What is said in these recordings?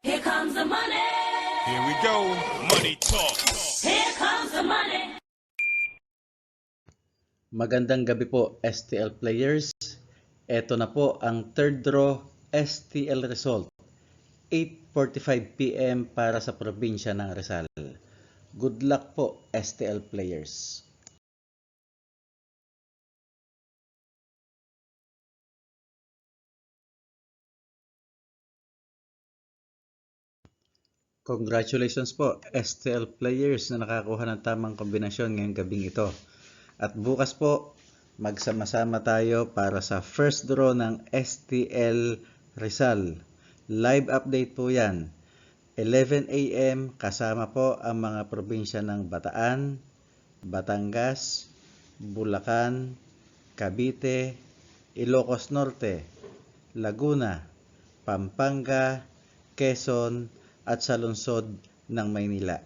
Here comes the money. Here we go. Money talk. Here comes the money. Magandang gabi po STL players. Ito na po ang third draw STL result. 8:45 PM para sa probinsya ng Rizal. Good luck po STL players. Congratulations po STL players na nakakuha ng tamang kombinasyon ngayong gabing ito. At bukas po, magsama-sama tayo para sa first draw ng STL Rizal. Live update po yan. 11 AM kasama po ang mga probinsya ng Bataan, Batangas, Bulacan, Cavite, Ilocos Norte, Laguna, Pampanga, Quezon at sa lungsod ng Maynila.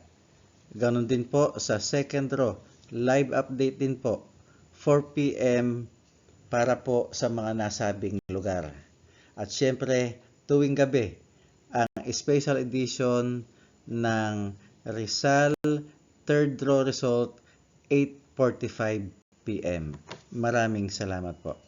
Ganon din po sa second draw, live update din po, 4 PM para po sa mga nasabing lugar. At syempre, tuwing gabi, ang special edition ng Rizal third draw result 8:45 PM. Maraming salamat po.